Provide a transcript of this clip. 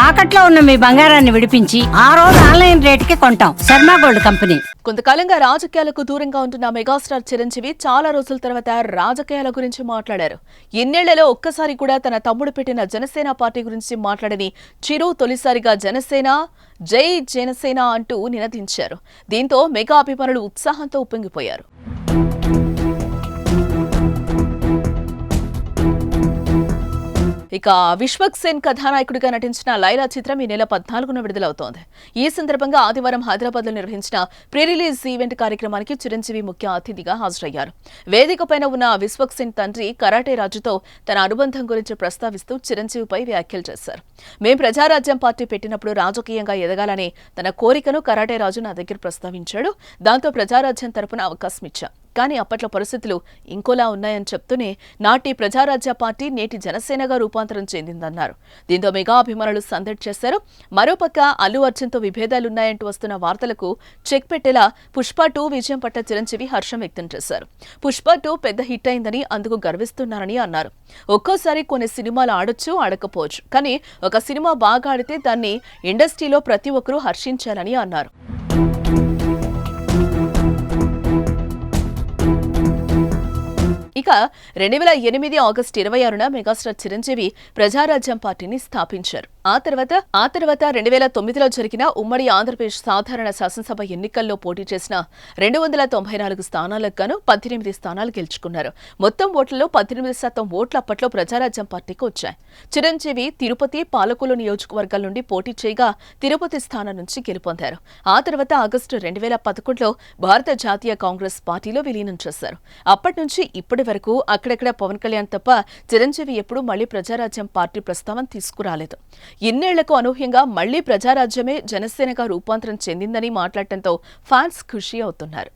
తాకట్లో ఉన్న మీ బంగారాన్ని విడిపించి ఆ రోజు ఆన్లైన్ రేటుకి కొంటాం. Sharma gold company. కొంతకాలంగా రాజకీయాలకు దూరంగా ఉంటున్న మెగాస్టార్ చిరంజీవి చాలా రోజుల తర్వాత రాజకీయాల గురించి మాట్లాడారు. ఎన్నేళ్లలో ఒక్కసారి కూడా తన తమ్ముడు పెట్టిన జనసేన పార్టీ గురించి మాట్లాడని చిరు తొలిసారిగా జనసేన జై జనసేన అంటూ నినదించారు. దీంతో మెగా అభిమానులు ఉత్సాహంతో ఉప్పొంగిపోయారు. ఇక విశ్వక్ సేన్ కథానాయకుడిగా నటించిన లైలా చిత్రం ఈ నెల 14న విడుదలవుతోంది. ఈ సందర్భంగా ఆదివారం హైదరాబాద్ లో నిర్వహించిన ప్రీ రిలీజ్ ఈవెంట్ కార్యక్రమానికి చిరంజీవి ముఖ్య అతిథిగా హాజరయ్యారు. వేదికపైన ఉన్న విశ్వక్ సేన్ తండ్రి కరాటే రాజుతో తన అనుబంధం గురించి ప్రస్తావిస్తూ చిరంజీవిపై వ్యాఖ్యలు చేశారు. మేం ప్రజారాజ్యం పార్టీ పెట్టినప్పుడు రాజకీయంగా ఎదగాలనే తన కోరికను కరాటే రాజు నా దగ్గర ప్రస్తావించాడు. దాంతో ప్రజారాజ్యం తరపున అవకాశం ఇచ్చా. కానీ అప్పట్లో పరిస్థితులు ఇంకోలా ఉన్నాయని చెప్తూనే నాటి ప్రజారాజ్య పార్టీ నేటి జనసేనగా రూపాంతరం చెందిందన్నారు. దీంతో మెగా అభిమానులు సందడి చేశారు. మరోపక్క అల్లు అర్జున్తో విభేదాలున్నాయంటూ వస్తున్న వార్తలకు చెక్ పెట్టేలా పుష్ప 2 విజయం పట్ల చిరంజీవి హర్షం వ్యక్తం చేశారు. పుష్ప 2 పెద్ద హిట్ అయిందని అందుకు గర్విస్తున్నారని అన్నారు. ఒక్కోసారి కొన్ని సినిమాలు ఆడొచ్చు, ఆడకపోవచ్చు, కానీ ఒక సినిమా బాగా ఆడితే దాన్ని ఇండస్ట్రీలో ప్రతి ఒక్కరూ హర్షించాలని అన్నారు. ఇక 2008 ఆగస్టు 26న మెగాస్టార్ చిరంజీవి ప్రజారాజ్యం పార్టీని స్థాపించారు. ఆ తర్వాత 2009లో జరిగిన ఉమ్మడి ఆంధ్రప్రదేశ్ సాధారణ శాసనసభ ఎన్నికల్లో పోటీ చేసిన 294 స్థానాలకు గాను 18 స్థానాలు గెలుచుకున్నారు. మొత్తం ఓట్లలో 18% ఓట్లు అప్పట్లో ప్రజారాజ్యం పార్టీకి వచ్చాయి. చిరంజీవి తిరుపతి, పాలకొల్లు నియోజకవర్గాల నుండి పోటీ చేయగా తిరుపతి స్థానం నుంచి గెలుపొందారు. ఆ తర్వాత ఆగస్టు 2011లో భారత జాతీయ కాంగ్రెస్ పార్టీలో విలీనం చేశారు. అప్పటి నుంచి ఇప్పటి వరకు అక్కడక్కడ పవన్ కళ్యాణ్ తప్ప చిరంజీవి ఎప్పుడూ మళ్లీ ప్రజారాజ్యం పార్టీ ప్రస్తావన తీసుకురాలేదు. ఇన్నేళ్లకు అనూహ్యంగా మళ్లీ ప్రజారాజ్యమే జనసేనగా రూపాంతరం చెందిందని మాట్లాడటంతో ఫ్యాన్స్ ఖుషి అవుతున్నారు.